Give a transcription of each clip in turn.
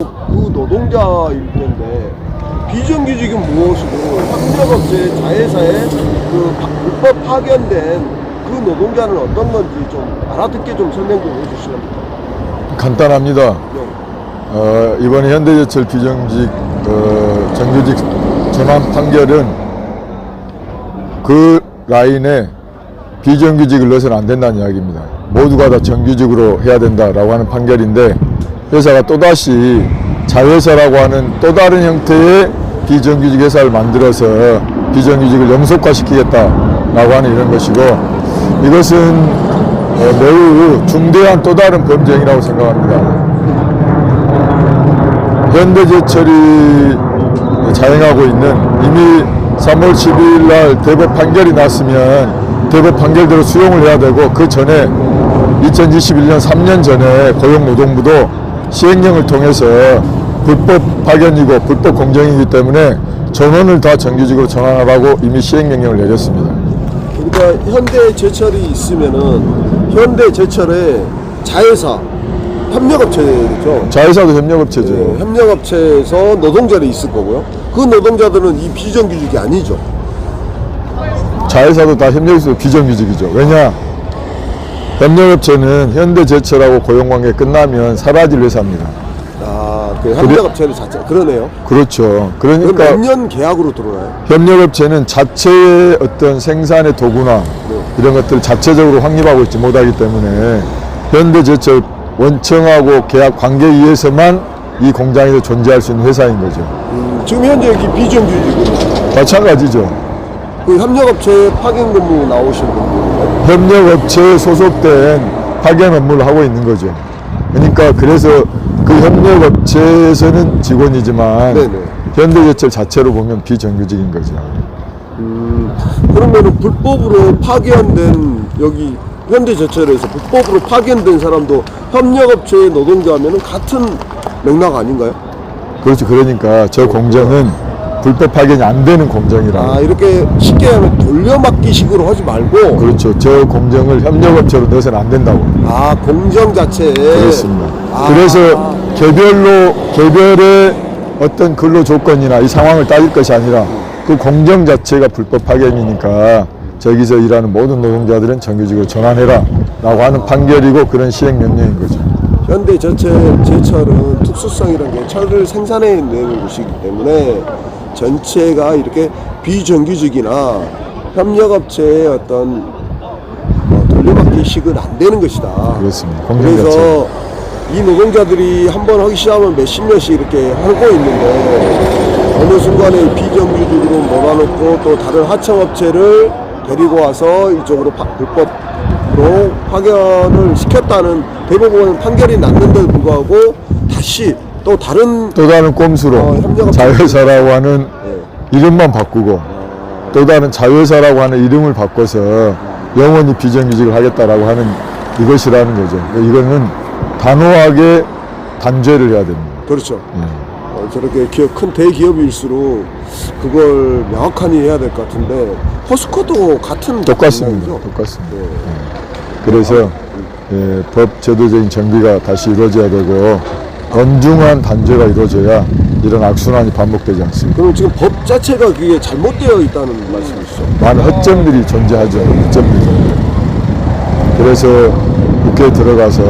그 노동자일 텐데 비정규직은 무엇이고 협력업체 자회사에 그 불법 파견된 그 노동자는 어떤 건지 좀 알아듣게 좀 설명 좀 해주시랍니까? 간단합니다. 네. 이번에 현대제철 비정규직 정규직 전환 판결은 그 라인에 비정규직을 넣어서는 안 된다는 이야기입니다. 모두가 다 정규직으로 해야 된다라고 하는 판결인데, 회사가 또다시 자회사라고 하는 또 다른 형태의 비정규직 회사를 만들어서 비정규직을 영속화시키겠다라고 하는 이런 것이고, 이것은 매우 중대한 또 다른 범죄행위라고 생각합니다. 현대제철이 자행하고 있는, 이미 3월 12일 날 대법 판결이 났으면 대법 판결대로 수용을 해야 되고, 그 전에 2021년 3년 전에 고용노동부도 시행령을 통해서 불법 파견이고 불법 공정이기 때문에 전원을 다 정규직으로 전환하라고 이미 시행명령을 내렸습니다. 그러니까 현대제철이 있으면은 현대제철의 자회사 협력업체죠. 자회사도 협력업체죠. 네, 협력업체에서 노동자들이 있을 거고요. 그 노동자들은 이 비정규직이 아니죠. 자회사도 다 협력업체 비정규직이죠. 왜냐? 협력업체는 현대제철하고 고용관계 끝나면 사라질 회사입니다. 아, 그 협력업체를 자체 그러네요. 그렇죠. 그러니까 몇 년 계약으로 들어나요? 협력업체는 자체의 어떤 생산의 도구나 이런 것들을 자체적으로 확립하고 있지 못하기 때문에 현대제철 원청하고 계약 관계에 의해서만 이 공장에서 존재할 수 있는 회사인 거죠. 지금 현재 여기 비정규직은 마찬가지죠. 그 협력업체 파견 근무 나오신 분들인가요? 협력업체에 소속된 파견 업무를 하고 있는 거죠. 그러니까 그래서 그 협력업체에서는 직원이지만 네네. 현대제철 자체로 보면 비정규직인 거죠. 그러면은 불법으로 파견된 여기 현대제철에서 불법으로 파견된 사람도 협력업체의 노동자면은 같은 맥락 아닌가요? 그렇죠. 그러니까 저 공정은 불법 파견이 안 되는 공정이라. 아, 이렇게 쉽게 하면 돌려막기식으로 하지 말고. 그렇죠. 저 공정을 협력업체로 넣어서는 안 된다고. 아, 공정 자체에. 그렇습니다. 아. 그래서 개별의 어떤 근로 조건이나 이 상황을 따질 것이 아니라 그 공정 자체가 불법 파견이니까 저기서 일하는 모든 노동자들은 정규직으로 전환해라 라고 하는 판결이고, 그런 시행명령인 거죠. 현대제철은 특수성이라는 게 철을 생산해내는 곳이기 때문에 전체가 이렇게 비정규직이나 협력업체의 어떤 돌려막기식은 안 되는 것이다. 그렇습니다. 공정 그래서 자체. 이 노동자들이 한번 하기 시작하면 몇십 년씩 이렇게 하고 있는데 어느 순간에 비정규직으로 몰아놓고 또 다른 하청업체를 데리고 와서 이쪽으로 불법으로 파견을 시켰다는 대법원 판결이 났는데도 불구하고 다시 또 다른 꼼수로 협력업체. 자회사라고 하는 이름만 바꾸고 또 다른 자회사라고 하는 이름을 바꿔서 영원히 비정규직을 하겠다라고 하는 이것이라는 거죠. 이거는 단호하게 단죄를 해야 됩니다. 그렇죠. 저렇게 큰 대기업일수록 그걸 명확하게 해야 될 것 같은데 포스코도 같은 똑같습니다. 맥락이죠? 똑같습니다. 그래서 법 제도적인 정비가 다시 이루어져야 되고 엄중한 단죄가 이루어져야 이런 악순환이 반복되지 않습니다. 그럼 지금 법 자체가 그게 잘못되어 있다는 말씀이시죠? 많은 허점들이 존재하죠. 허점들이. 그래서 국회에 들어가서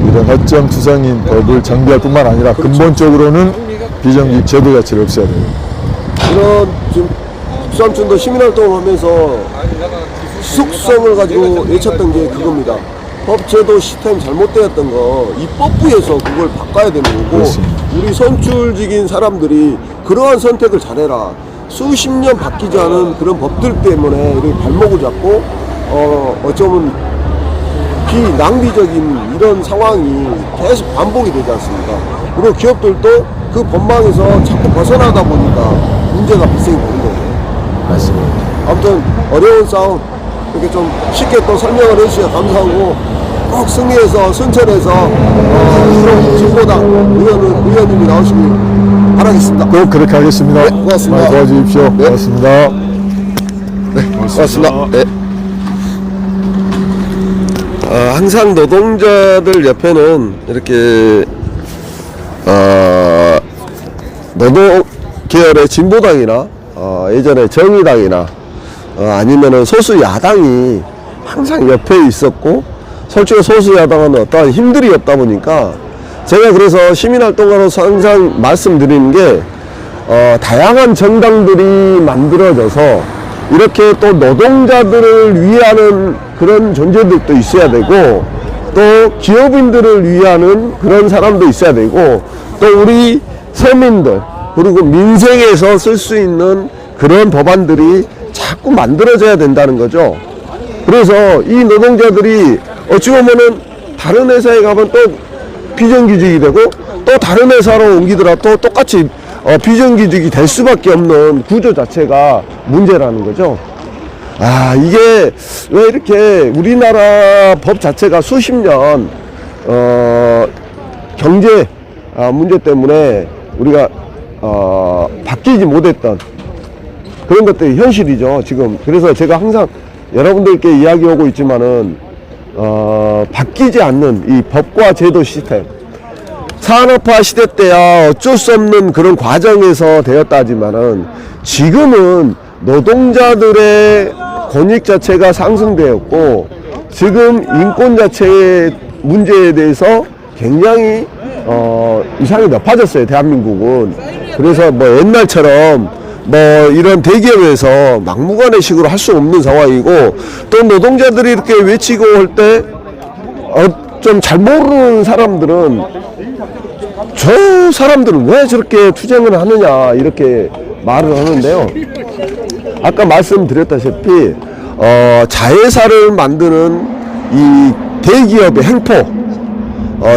이런 허점 투성인 법을 정비할 뿐만 아니라 근본적으로는 비정규직 제도 자체를 없애야 돼요. 그런 지금 국삼촌도 시민활동을 하면서 숙성을 가지고 외쳤던 게 그겁니다. 법 제도 시스템 잘못되었던 거 입법부에서 그걸 바꿔야 되는 거고, 그렇습니다. 우리 선출직인 사람들이 그러한 선택을 잘해라. 수십 년 바뀌지 않은 그런 법들 때문에 이렇게 발목을 잡고 어쩌면 비낭비적인 이런 상황이 계속 반복이 되지 않습니까? 그리고 기업들도 그 법망에서 자꾸 벗어나다 보니까 문제가 발생이 되는 거죠. 맞습니다. 아무튼 어려운 싸움 이렇게 좀 쉽게 또 설명을 해주셔서 감사하고, 꼭 승리해서 순천에서 진보당 의원님이 나오시길 바라겠습니다. 꼭 그렇게 하겠습니다. 네, 고맙습니다. 많이 도와주십시오. 네. 고맙습니다. 네, 고맙습니다. 네. 항상 노동자들 옆에는 이렇게 노동 계열의 진보당이나 예전에 정의당이나 아니면은 소수 야당이 항상 옆에 있었고, 솔직히 소수 야당은 어떠한 힘들이 없다 보니까 제가 그래서 시민활동가로서 항상 말씀드리는 게 다양한 정당들이 만들어져서 이렇게 또 노동자들을 위하는 그런 존재들도 있어야 되고, 또 기업인들을 위하는 그런 사람도 있어야 되고, 또 우리 서민들 그리고 민생에서 쓸 수 있는 그런 법안들이 자꾸 만들어져야 된다는 거죠. 그래서 이 노동자들이 어찌 보면은 다른 회사에 가면 또 비정규직이 되고, 또 다른 회사로 옮기더라도 똑같이 비정규직이 될 수밖에 없는 구조 자체가 문제라는 거죠. 이게 왜 이렇게 우리나라 법 자체가 수십 년 경제 문제 때문에 우리가 바뀌지 못했던 그런 것들이 현실이죠, 지금. 그래서 제가 항상 여러분들께 이야기하고 있지만은 바뀌지 않는 이 법과 제도 시스템, 산업화 시대 때야 어쩔 수 없는 그런 과정에서 되었다지만은 지금은 노동자들의 권익 자체가 상승되었고, 지금 인권 자체의 문제에 대해서 굉장히 위상이 높아졌어요, 대한민국은. 그래서 뭐 옛날처럼 뭐 이런 대기업에서 막무가내식으로 할 수 없는 상황이고, 또 노동자들이 이렇게 외치고 할 때 좀 잘 모르는 사람들은 저 사람들은 왜 저렇게 투쟁을 하느냐 이렇게 말을 하는데요. 아까 말씀드렸다시피 자회사를 만드는 이 대기업의 행포,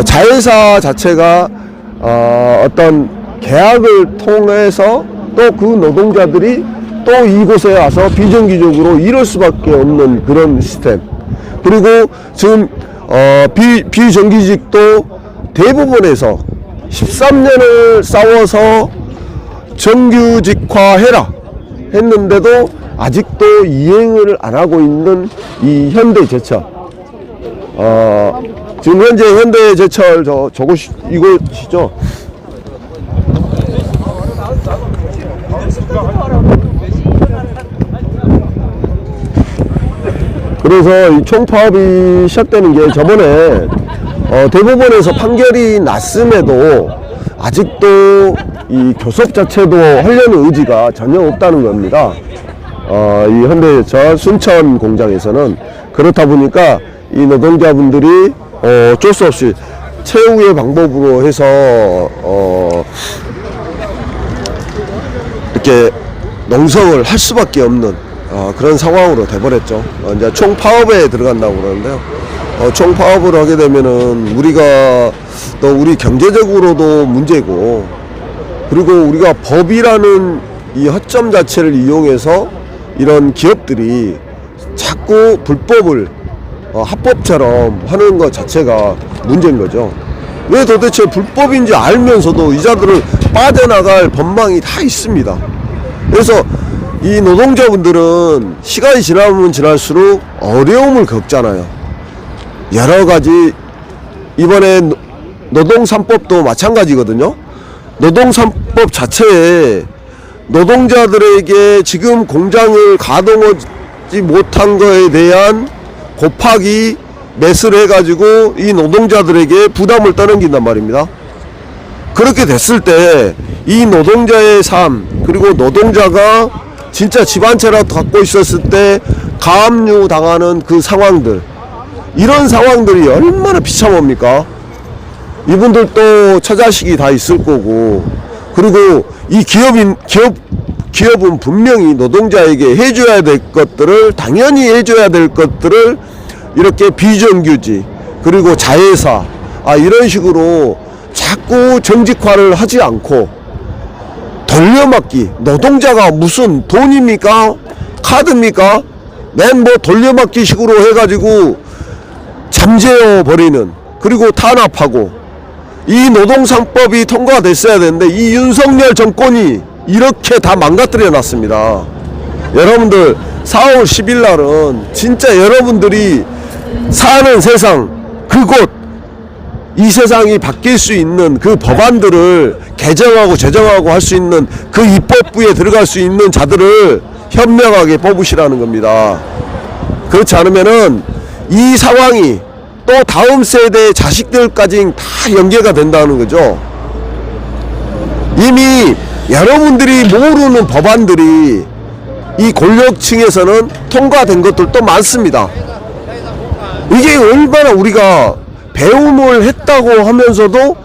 자회사 자체가 어떤 계약을 통해서 또 그 노동자들이 또 이곳에 와서 비정규직으로 일할 수밖에 없는 그런 시스템, 그리고 지금 비정규직도 대부분에서 13년을 싸워서 정규직화해라 했는데도 아직도 이행을 안 하고 있는 이 현대제철. 지금 현재 현대제철 이곳이죠. 그래서 이 총파업이 시작되는 게 저번에 대법원에서 판결이 났음에도 아직도 이 교섭 자체도 하려는 의지가 전혀 없다는 겁니다. 이 현대제철 순천 공장에서는. 그렇다 보니까 이 노동자분들이 어쩔 수 없이 최후의 방법으로 해서 이렇게 농성을 할 수밖에 없는 그런 상황으로 돼버렸죠. 이제 총파업에 들어간다고 그러는데요. 총파업을 하게 되면은 우리가 또 우리 경제적으로도 문제고, 그리고 우리가 법이라는 이 허점 자체를 이용해서 이런 기업들이 자꾸 불법을 합법처럼 하는 것 자체가 문제인 거죠. 왜 도대체 불법인지 알면서도 이자들을 빠져나갈 법망이 다 있습니다. 그래서 이 노동자분들은 시간이 지나면 지날수록 어려움을 겪잖아요. 여러 가지, 이번에 노동 3법도 마찬가지거든요. 노동 3법 자체에 노동자들에게 지금 공장을 가동하지 못한 거에 대한 곱하기 매수를 해가지고 이 노동자들에게 부담을 떠넘긴단 말입니다. 그렇게 됐을 때 이 노동자의 삶, 그리고 노동자가 진짜 집 한 채라도 갖고 있었을 때 가압류 당하는 그 상황들, 이런 상황들이 얼마나 비참합니까? 이분들도 처자식이 다 있을 거고, 그리고 이 기업은 분명히 노동자에게 해줘야 될 것들을, 당연히 해줘야 될 것들을 이렇게 비정규직, 그리고 자회사, 이런 식으로 자꾸 정직화를 하지 않고 돌려막기, 노동자가 무슨 돈입니까? 카드입니까? 맨 뭐 돌려막기 식으로 해가지고 잠재워 버리는, 그리고 탄압하고, 이 노동 3법이 통과됐어야 되는데 이 윤석열 정권이 이렇게 다 망가뜨려 놨습니다. 여러분들 4월 10일 날은 진짜 여러분들이 사는 세상, 그곳 이 세상이 바뀔 수 있는 그 법안들을 개정하고 제정하고 할 수 있는 그 입법부에 들어갈 수 있는 자들을 현명하게 뽑으시라는 겁니다. 그렇지 않으면은 이 상황이 또 다음 세대의 자식들까지 다 연계가 된다는 거죠. 이미 여러분들이 모르는 법안들이 이 권력층에서는 통과된 것들도 많습니다. 이게 얼마나 우리가 배움을 했다고 하면서도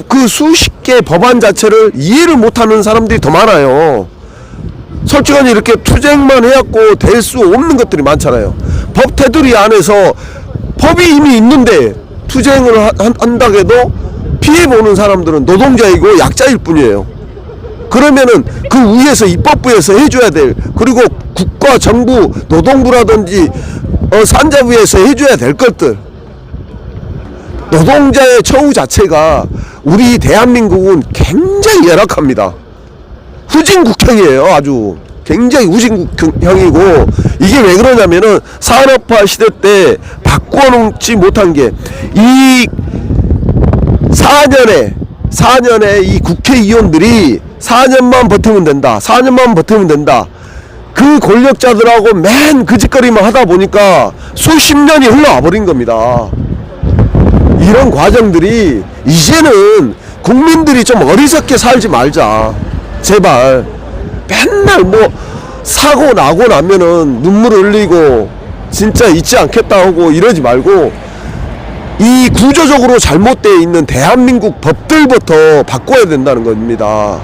그 수십 개 법안 자체를 이해를 못하는 사람들이 더 많아요. 솔직하게 이렇게 투쟁만 해갖고 될 수 없는 것들이 많잖아요. 법 테두리 안에서 법이 이미 있는데 투쟁을 한다고 해도 피해보는 사람들은 노동자이고 약자일 뿐이에요. 그러면은 그 위에서 입법부에서 해줘야 될, 그리고 국가, 정부, 노동부라든지 산자부에서 해줘야 될 것들, 노동자의 처우 자체가 우리 대한민국은 굉장히 열악합니다. 후진국형이에요. 아주 굉장히 후진국형이고, 이게 왜 그러냐면은 산업화 시대 때 바꿔놓지 못한 게 이 4년에 이 국회의원들이 4년만 버티면 된다, 4년만 버티면 된다, 그 권력자들하고 맨 그 짓거리만 하다 보니까 수십 년이 흘러와 버린 겁니다. 이런 과정들이 이제는 국민들이 좀 어리석게 살지 말자, 제발. 맨날 뭐 사고 나고 나면은 눈물 흘리고 진짜 잊지 않겠다 하고 이러지 말고, 이 구조적으로 잘못되어 있는 대한민국 법들부터 바꿔야 된다는 겁니다.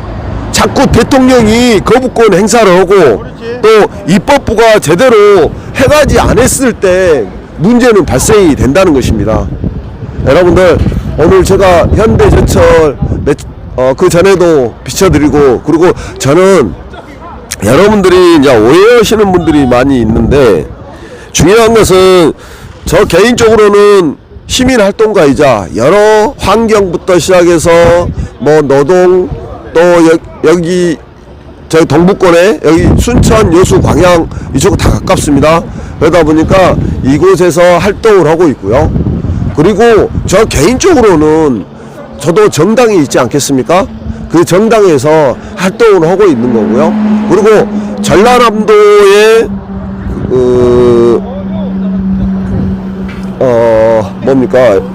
자꾸 대통령이 거부권 행사를 하고 또 입법부가 제대로 해가지 않았을 때 문제는 발생이 된다는 것입니다. 여러분들, 오늘 제가 현대제철 그 전에도 비춰드리고, 그리고 저는 여러분들이 이제 오해하시는 분들이 많이 있는데, 중요한 것은 저 개인적으로는 시민활동가이자 여러 환경부터 시작해서 뭐 노동, 또 여기 저희 동부권에 여기 순천, 여수, 광양 이쪽 다 가깝습니다. 그러다 보니까 이곳에서 활동을 하고 있고요. 그리고 저 개인적으로는 저도 정당이 있지 않겠습니까? 그 정당에서 활동을 하고 있는 거고요. 그리고 전라남도의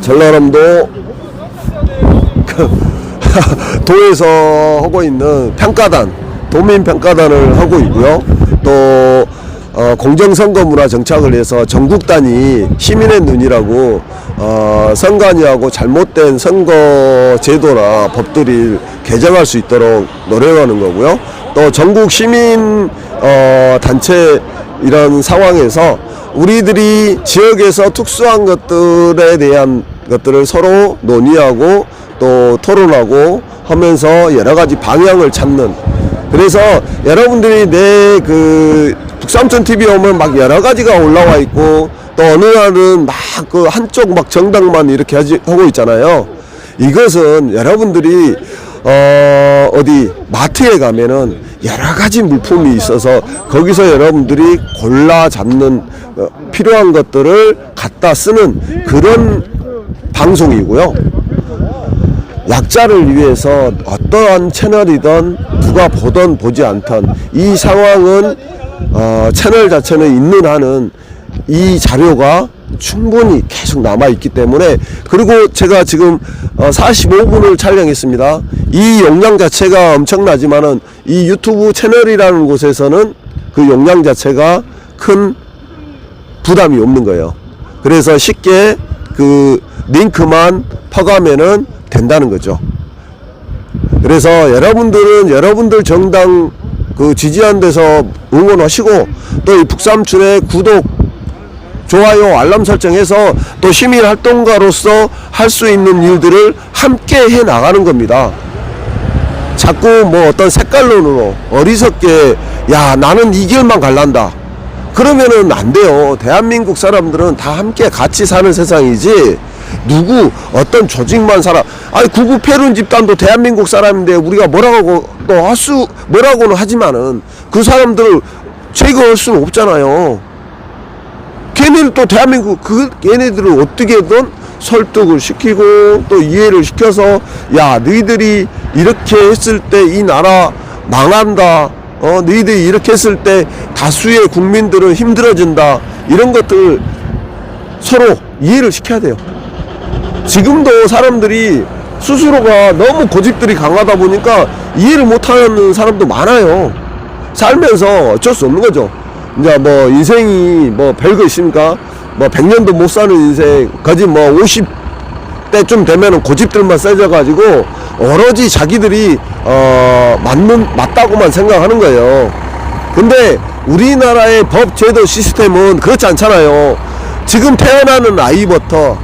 전라남도 도에서 하고 있는 평가단, 도민평가단을 하고 있고요. 또 공정선거문화 정착을 해서 전국단위 시민의 눈이라고 선관위하고 잘못된 선거 제도나 법들을 개정할 수 있도록 노력하는 거고요. 또 전국 시민 단체 이런 상황에서 우리들이 지역에서 특수한 것들에 대한 것들을 서로 논의하고 또 토론하고 하면서 여러 가지 방향을 찾는, 그래서 여러분들이 내 그 북삼촌 TV 오면 막 여러 가지가 올라와 있고, 또 어느 날은 막 그 한쪽 막 정당만 이렇게 하고 있잖아요. 이것은 여러분들이 어디 마트에 가면은 여러 가지 물품이 있어서 거기서 여러분들이 골라 잡는 필요한 것들을 갖다 쓰는 그런 방송이고요. 약자를 위해서 어떠한 채널이든 누가 보든 보지 않든 이 상황은 채널 자체는 있는 한은 이 자료가 충분히 계속 남아있기 때문에, 그리고 제가 지금 45분을 촬영했습니다. 이 용량 자체가 엄청나지만은 이 유튜브 채널이라는 곳에서는 그 용량 자체가 큰 부담이 없는 거예요. 그래서 쉽게 그 링크만 퍼가면은 된다는 거죠. 그래서 여러분들은 여러분들 정당 그 지지한 데서 응원하시고, 또 이 북삼촌의 구독, 좋아요, 알람 설정해서 또 시민활동가로서 할 수 있는 일들을 함께 해 나가는 겁니다. 자꾸 뭐 어떤 색깔론으로 어리석게 야 나는 이 길만 갈란다 그러면은 안 돼요. 대한민국 사람들은 다 함께 같이 사는 세상이지, 누구 어떤 조직만 살아. 아니 구구 페룬 집단도 대한민국 사람인데 우리가 뭐라고 또 뭐라고는 하지만은 그 사람들을 제거할 수는 없잖아요. 걔네들 또 대한민국 걔네들을 어떻게든 설득을 시키고 또 이해를 시켜서 야 너희들이 이렇게 했을 때 이 나라 망한다, 너희들이 이렇게 했을 때 다수의 국민들은 힘들어진다, 이런 것들 서로 이해를 시켜야 돼요. 지금도 사람들이 스스로가 너무 고집들이 강하다 보니까 이해를 못하는 사람도 많아요. 살면서 어쩔 수 없는 거죠. 이제 뭐 인생이 뭐 별거 있습니까? 뭐 100년도 못 사는 인생, 거짓 뭐 50대쯤 되면은 고집들만 세져가지고 오로지 자기들이 맞다고만 생각하는 거예요. 근데 우리나라의 법 제도 시스템은 그렇지 않잖아요. 지금 태어나는 아이부터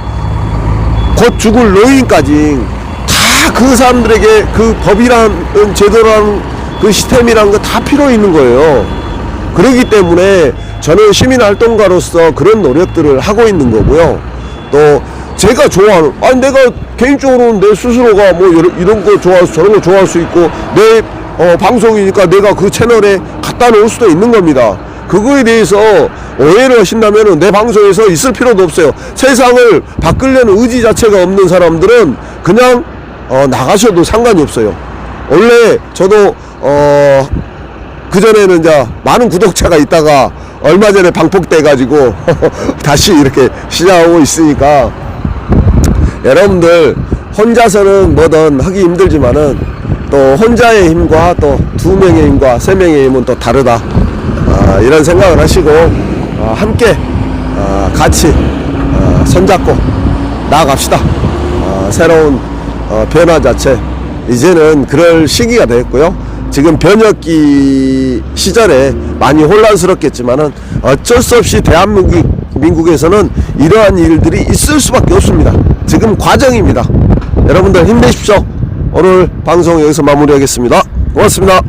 곧 죽을 노인까지 다 그 사람들에게 그 법이란 제도란 그 시스템이란 거 다 필요 있는 거예요. 그렇기 때문에 저는 시민활동가로서 그런 노력들을 하고 있는 거고요. 또 제가 좋아하는, 아니 내가 개인적으로는 내 스스로가 뭐 이런 거 좋아해서 저런 거 좋아할 수 있고, 내 방송이니까 내가 그 채널에 갖다 놓을 수도 있는 겁니다. 그거에 대해서 오해를 하신다면 내 방송에서 있을 필요도 없어요. 세상을 바꾸려는 의지 자체가 없는 사람들은 그냥 나가셔도 상관이 없어요. 원래 저도 그전에는 이제 많은 구독자가 있다가 얼마 전에 방폭돼 가지고 다시 이렇게 시작하고 있으니까, 여러분들 혼자서는 뭐든 하기 힘들지만은 또 혼자의 힘과 또 2명의 힘과 3명의 힘은 또 다르다, 이런 생각을 하시고 함께 같이 손잡고 나아갑시다. 새로운 변화 자체, 이제는 그럴 시기가 됐고요. 지금 변혁기 시절에 많이 혼란스럽겠지만은 어쩔 수 없이 대한민국에서는 이러한 일들이 있을 수밖에 없습니다. 지금 과정입니다. 여러분들 힘내십시오. 오늘 방송 여기서 마무리하겠습니다. 고맙습니다.